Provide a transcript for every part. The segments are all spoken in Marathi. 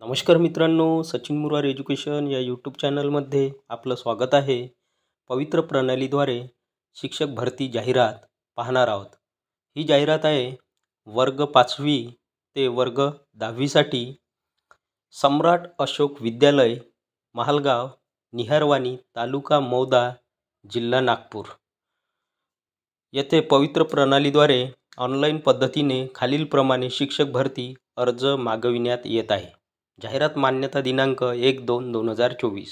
नमस्कार मित्रांनो, सचिन मुरार एज्युकेशन या यूट्यूब चॅनलमध्ये आपलं स्वागत आहे. पवित्र प्रणालीद्वारे शिक्षक भरती जाहिरात पाहणार आहोत. ही जाहिरात आहे वर्ग 5वी ते वर्ग 10वीसाठी सम्राट अशोक विद्यालय, महालगाव, निहारवानी, तालुका मौदा, जिल्हा नागपूर येथे पवित्र प्रणालीद्वारे ऑनलाईन पद्धतीने खालीलप्रमाणे शिक्षक भरती अर्ज मागविण्यात येत आहे. जाहिरात मान्यता दिनांक 1/2/2024.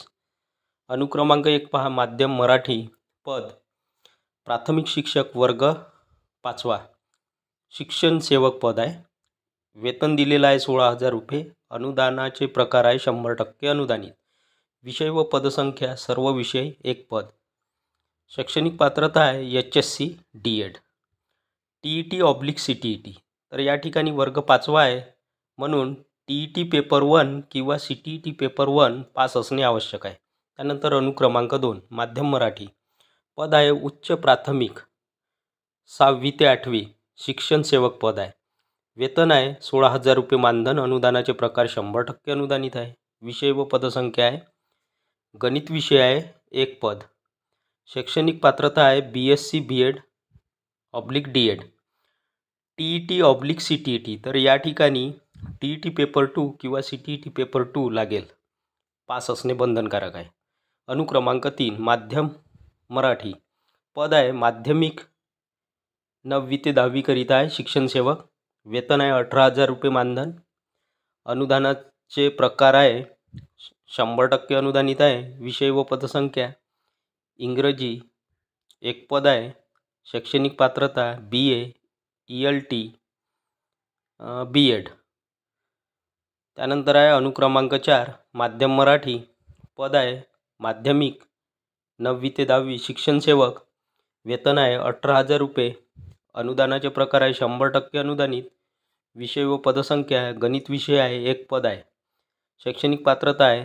अनुक्रमांक 1 पहा. माध्यम मराठी. पद प्राथमिक शिक्षक वर्ग 5वा. शिक्षण सेवक पद आहे. वेतन दिलेलं आहे 16,000 रुपये. अनुदानाचे प्रकार आहे 100% अनुदानित. विषय व पदसंख्या सर्व विषय 1 पद. शैक्षणिक पात्रता आहे HSC DED. TET/CTET. तर या ठिकाणी वर्ग 5वा आहे म्हणून TET पेपर 1 किंवा CTET पेपर 1 पास असणे आवश्यक आहे. त्यानंतर अनुक्रमांक 2 माध्यम मराठी. पद आहे उच्च प्राथमिक 6वी ते 8वी शिक्षण सेवक पद आहे. वेतन आहे 16,000 रुपये मानधन. अनुदानाचे प्रकार 100% अनुदानित आहे. विषय व पदसंख्या आहे गणित विषय आहे 1 पद. शैक्षणिक पात्रता आहे BSc BEd/DED. TET/CTET. तर या ठिकाणी TET पेपर 2 किंवा CTET पेपर 2 लागेल. पास असणे बंधनकारक आहे. अनुक्रमांक 3 माध्यम मराठी. पद आहे माध्यमिक 9वी ते 10वी करिता आहे शिक्षण सेवक. वेतन आहे 18,000 रुपये मानधन. अनुदानाचे प्रकार आहे 100% अनुदानित आहे. विषय व पदसंख्या इंग्रजी 1 पद आहे. शैक्षणिक पात्रता BA ELT BEd. त्यानंतर आहे अनुक्रमांक 4 माध्यम मराठी. पद आहे माध्यमिक 9वी ते 10वी शिक्षण सेवक. वेतन आहे 18,000 रुपये. अनुदानाचे प्रकार आहे 100% अनुदानित. विषय व पदसंख्या गणित विषय आहे 1 पद आहे. शैक्षणिक पात्रता आहे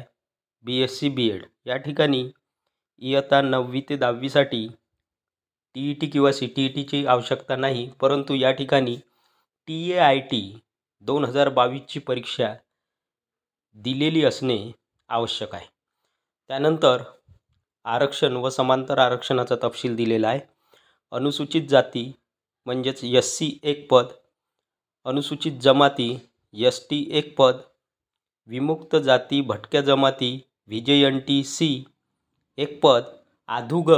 BSc BEd. या ठिकाणी इयत्ता 9वी ते 10वीसाठी TET किंवा CTETची आवश्यकता नाही, परंतु या ठिकाणी TAIT 2022ची परीक्षा दिलेली असणे आवश्यक आहे. त्यानंतर आरक्षण व समांतर आरक्षणाचा तपशील दिलेला आहे. अनुसूचित जाती म्हणजेच SC 1 पद. अनुसूचित जमाती ST 1 पद. विमुक्त जाती भटक्या जमाती VJNT-C 1 पद. अधुग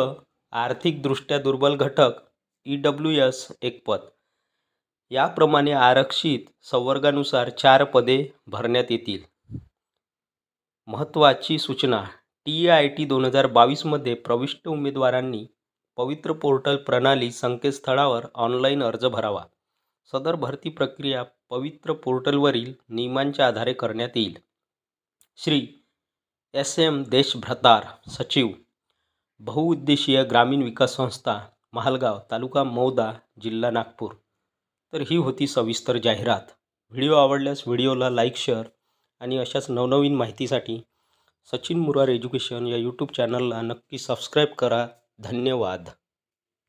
आर्थिकदृष्ट्या दुर्बल घटक EWS 1 पद. याप्रमाणे आरक्षित संवर्गानुसार 4 पदे भरण्यात येतील. महत्त्वाची सूचना. TAIT 2022मध्ये प्रविष्ट उमेदवारांनी पवित्र पोर्टल प्रणाली संकेतस्थळावर ऑनलाईन अर्ज भरावा. सदर भरती प्रक्रिया पवित्र पोर्टलवरील नियमांच्या आधारे करण्यात येईल. श्री SM देशभ्रतार, सचिव, बहुउद्देशीय ग्रामीण विकास संस्था, महालगाव, तालुका मौदा, जिल्हा नागपूर. तर ही होती सविस्तर जाहिरात. व्हिडिओ आवडल्यास व्हिडिओला लाईक, शेअर आणि अशाच नवनवीन माहितीसाठी सचिन मुरार एज्युकेशन या यूट्यूब चॅनलला नक्की सबस्क्राईब करा. धन्यवाद.